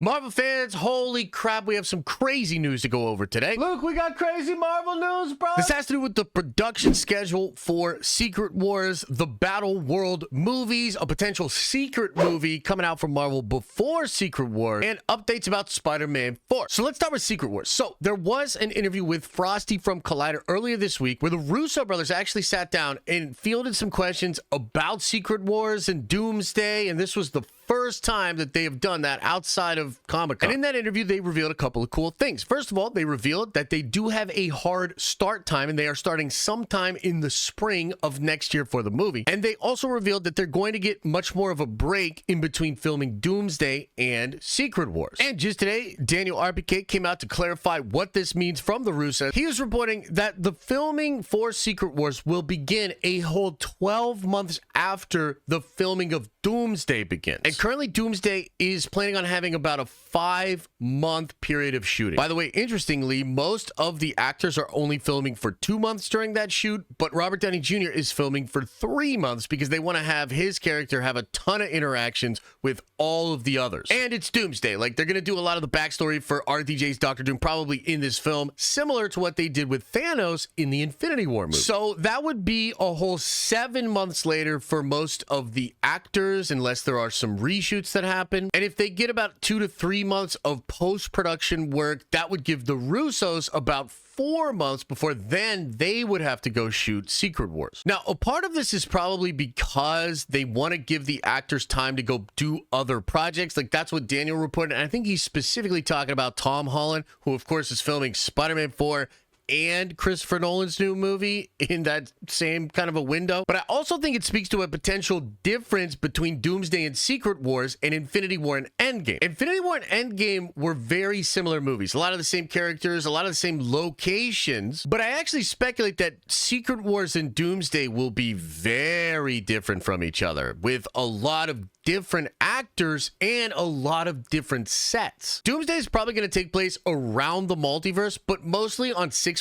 Marvel fans, holy crap, we have some crazy news to go over today. Luke, we got crazy Marvel news, bro. This has to do with the production schedule for Secret Wars, the Battleworld Movies, a potential secret movie coming out from Marvel before Secret Wars, and updates about Spider-Man 4. So let's start with Secret Wars. So there was an interview with Frosty from Collider earlier this week where the Russo brothers actually sat down and fielded some questions about Secret Wars and Doomsday, and this was the first time that they have done that outside of Comic-Con. And in that interview, they revealed a couple of cool things. First of all, they revealed that they do have a hard start time, and they are starting sometime in the spring of next year for the movie. And they also revealed that they're going to get much more of a break in between filming Doomsday and Secret Wars. And just today, Daniel RPK came out to clarify what this means from the Russos. He was reporting that the filming for Secret Wars will begin a whole 12 months after the filming of Doomsday begins. And currently, Doomsday is planning on having about a 5-month period of shooting. By the way, interestingly, most of the actors are only filming for 2 months during that shoot, but Robert Downey Jr. is filming for 3 months because they want to have his character have a ton of interactions with all of the others. And it's Doomsday. Like, they're going to do a lot of the backstory for RDJ's Doctor Doom probably in this film, similar to what they did with Thanos in the Infinity War movie. So that would be a whole 7 months later for most of the actors, unless there are some reshoots that happen. And if they get about 2 to 3 months of post-production work, that would give the Russos about 4 months before then they would have to go shoot Secret Wars. Now, a part of this is probably because they want to give the actors time to go do other projects. Like, that's what Daniel reported. And I think he's specifically talking about Tom Holland, who of course is filming Spider-Man 4 and Christopher Nolan's new movie in that same kind of a window. But I also think it speaks to a potential difference between Doomsday and Secret Wars and Infinity War and Endgame. Infinity War and Endgame were very similar movies. A lot of the same characters, a lot of the same locations. But I actually speculate that Secret Wars and Doomsday will be very different from each other, with a lot of different actors and a lot of different sets. Doomsday is probably going to take place around the multiverse, but mostly on 616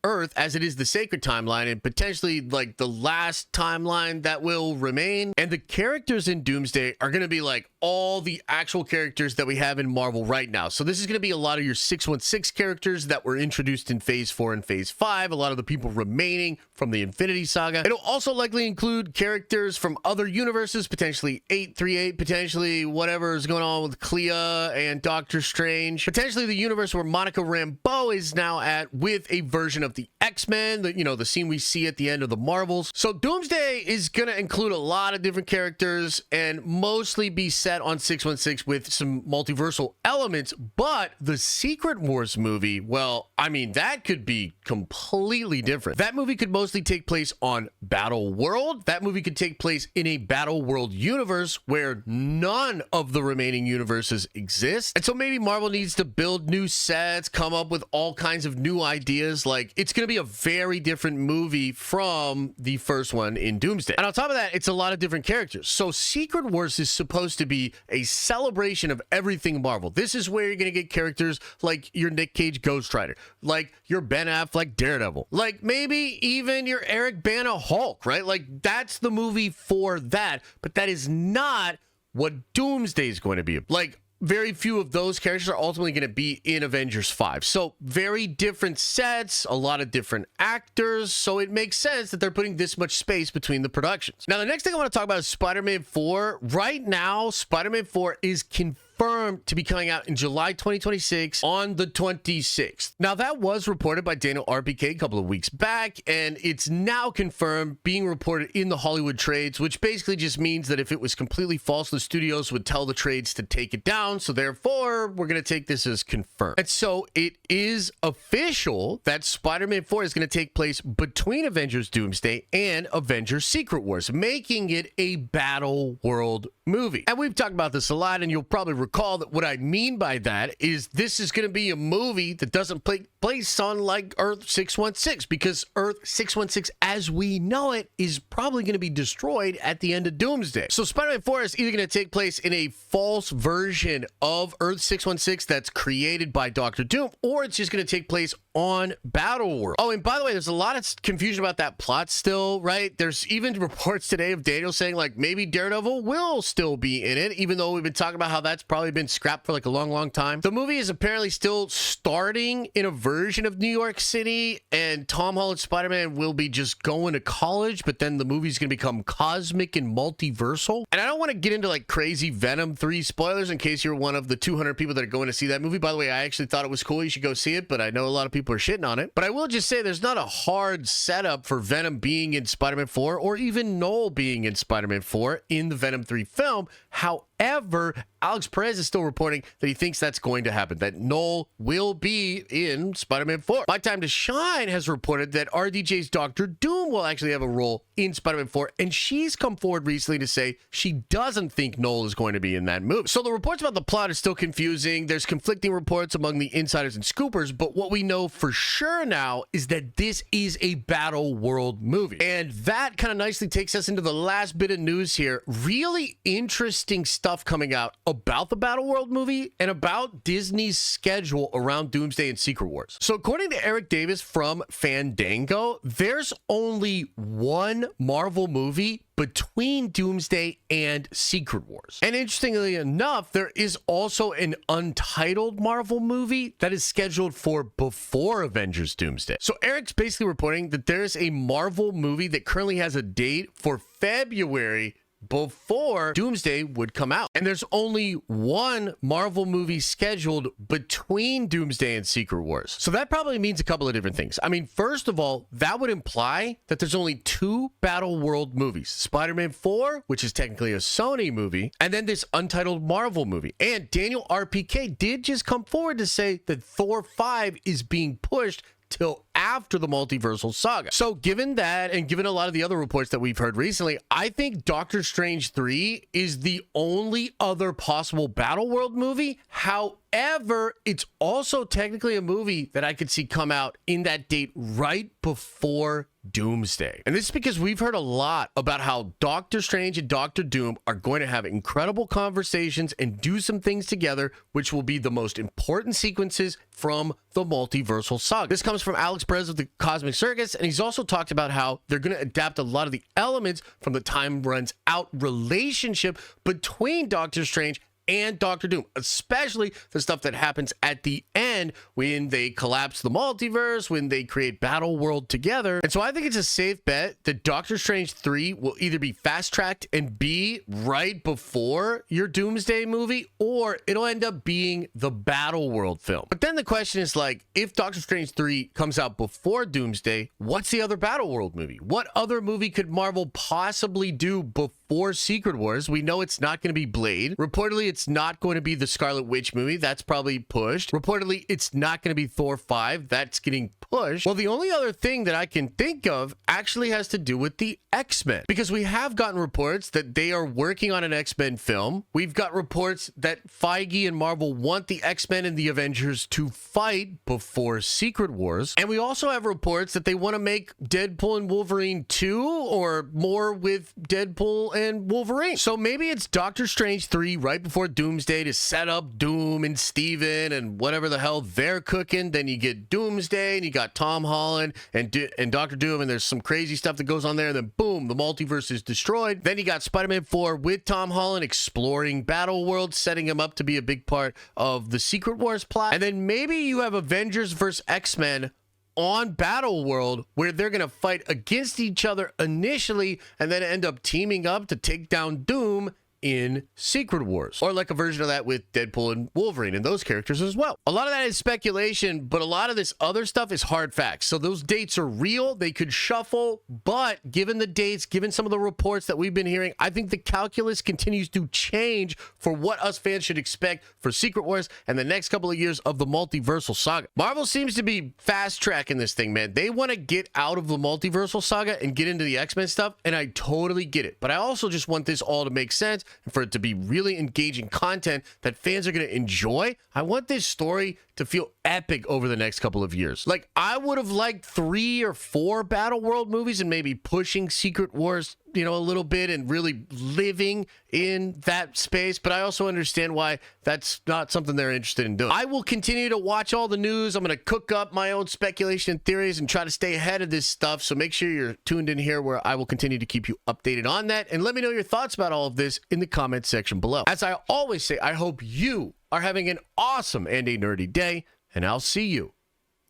Earth, as it is the sacred timeline and potentially like the last timeline that will remain. And the characters in Doomsday are going to be like all the actual characters that we have in Marvel right now. So this is going to be a lot of your 616 characters that were introduced in Phase 4 and Phase 5, a lot of the people remaining from the Infinity Saga. It'll also likely include characters from other universes, potentially 838, potentially whatever is going on with Clea and Doctor Strange, potentially the universe where Monica Rambeau is now at with a version of the XMen, the scene we see at the end of the Marvels. So Doomsday is going to include a lot of different characters and mostly be set on 616 with some multiversal elements, but the Secret Wars movie, well, I mean, that could be completely different. That movie could mostly take place on Battleworld. That movie could take place in a Battleworld universe where none of the remaining universes exist. And so maybe Marvel needs to build new sets, come up with all kinds of new ideas. Like, it's going to be a very different movie from the first one in Doomsday. And on top of that, it's a lot of different characters. So Secret Wars is supposed to be a celebration of everything Marvel. This is where you're going to get characters like your Nick Cage Ghost Rider, like your Ben Affleck Daredevil, like maybe even your Eric Bana Hulk, right? Like, that's the movie for that, but that is not what Doomsday is going to be. Like, very few of those characters are ultimately going to be in Avengers 5. So very different sets, a lot of different actors. So it makes sense that they're putting this much space between the productions. Now, the next thing I want to talk about is Spider-Man 4. Right now, Spider-Man 4 is confirmed to be coming out in July 2026 on the 26th. Now, that was reported by Daniel RPK a couple of weeks back, and it's now confirmed being reported in the Hollywood trades, which basically just means that if it was completely false, the studios would tell the trades to take it down. So therefore, we're going to take this as confirmed. And so it is official that Spider-Man 4 is going to take place between Avengers Doomsday and Avengers Secret Wars, making it a Battleworld movie. And we've talked about this a lot, and you'll probably recall that what I mean by that is this is going to be a movie that doesn't place on like Earth 616, because Earth 616 as we know it is probably going to be destroyed at the end of Doomsday. So Spider-Man 4 is either going to take place in a false version of Earth 616 that's created by Doctor Doom, or it's just going to take place on Battleworld. Oh, and by the way, there's a lot of confusion about that plot still, right? There's even reports today of Daniel saying like maybe Daredevil will still be in it, even though we've been talking about how that's probably been scrapped for like a long time. The movie is apparently still starting in a version of New York City, and Tom Holland's Spider-Man will be just going to college, but then the movie's going to become cosmic and multiversal. And I don't want to get into like crazy Venom 3 spoilers in case you're one of the 200 people that are going to see that movie. By the way, I actually thought it was cool. You should go see it, but I know a lot of people are shitting on it. But I will just say there's not a hard setup for Venom being in Spider-Man 4 or even Noel being in Spider-Man 4 in the Venom 3 film. However, Alex Perez is still reporting that he thinks that's going to happen, that Noel will be in Spider-Man 4. My Time to Shine has reported that RDJ's Doctor Doom will actually have a role in Spider-Man 4, and she's come forward recently to say she doesn't think Noel is going to be in that movie. So the reports about the plot are still confusing. There's conflicting reports among the insiders and scoopers, but what we know for sure now is that this is a Battleworld movie. And that kind of nicely takes us into the last bit of news here. Really interesting stuff coming out about the Battleworld movie and about Disney's schedule around Doomsday and Secret Wars. So according to Eric Davis from Fandango, there's only one Marvel movie between Doomsday and Secret Wars. And interestingly enough, there is also an untitled Marvel movie that is scheduled for before Avengers Doomsday. So Eric's basically reporting that there's a Marvel movie that currently has a date for February before Doomsday would come out. And there's only one Marvel movie scheduled between Doomsday and Secret Wars. So that probably means a couple of different things. I mean, first of all, that would imply that there's only two Battleworld movies. Spider-Man 4, which is technically a Sony movie, and then this untitled Marvel movie. And Daniel RPK did just come forward to say that Thor 5 is being pushed till after the multiversal saga. So given that, and given a lot of the other reports that we've heard recently, I think Doctor Strange 3 is the only other possible Battleworld movie. However, it's also technically a movie that I could see come out in that date right before Doomsday. And this is because we've heard a lot about how Doctor Strange and Doctor Doom are going to have incredible conversations and do some things together, which will be the most important sequences from the multiversal saga. This comes from Alex Perez of the Cosmic Circus, and he's also talked about how they're going to adapt a lot of the elements from the Time Runs Out relationship between Doctor Strange and Doctor Doom, especially the stuff that happens at the end when they collapse the multiverse, when they create Battleworld together. And so I think it's a safe bet that Doctor Strange 3 will either be fast-tracked and be right before your Doomsday movie, or it'll end up being the Battleworld film. But then the question is like, if Doctor Strange 3 comes out before Doomsday, what's the other Battleworld movie? What other movie could Marvel possibly do before Secret Wars? We know it's not going to be Blade. Reportedly, it's not going to be the Scarlet Witch movie. That's probably pushed. Reportedly, it's not going to be Thor 5. That's getting pushed. Well, the only other thing that I can think of actually has to do with the X-Men, because we have gotten reports that they are working on an X-Men film. We've got reports that Feige and Marvel want the X-Men and the Avengers to fight before Secret Wars. And we also have reports that they want to make Deadpool and Wolverine 2 or more with Deadpool and Wolverine. So maybe it's Doctor Strange 3 right before Doomsday to set up Doom and Steven and whatever the hell they're cooking. Then you get Doomsday and you got Tom Holland and Doctor Doom, and there's some crazy stuff that goes on there. And then boom, the multiverse is destroyed. Then you got Spider-Man 4 with Tom Holland exploring Battleworld, setting him up to be a big part of the Secret Wars plot. And then maybe you have Avengers versus X-Men on Battleworld, where they're going to fight against each other initially and then end up teaming up to take down Doom in Secret Wars, or like a version of that with Deadpool and Wolverine and those characters as well. A lot of that is speculation, but a lot of this other stuff is hard facts. So those dates are real. They could shuffle, but given the dates, given some of the reports that we've been hearing, I think the calculus continues to change for what us fans should expect for Secret Wars and the next couple of years of the multiversal saga. Marvel seems to be fast tracking this thing, man. They want to get out of the multiversal saga and get into the X-Men stuff, and I totally get it. But I also just want this all to make sense and for it to be really engaging content that fans are going to enjoy, I want this story to feel epic over the next couple of years. Like, I would have liked 3 or 4 Battleworld movies and maybe pushing Secret Wars, a little bit and really living in that space, but I also understand why that's not something they're interested in doing. I will continue to watch all the news. I'm going to cook up my own speculation and theories and try to stay ahead of this stuff, so make sure you're tuned in here where I will continue to keep you updated on that, and let me know your thoughts about all of this in the comment section below. As I always say, I hope you are having an awesome and a nerdy day, and I'll see you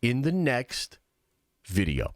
in the next video.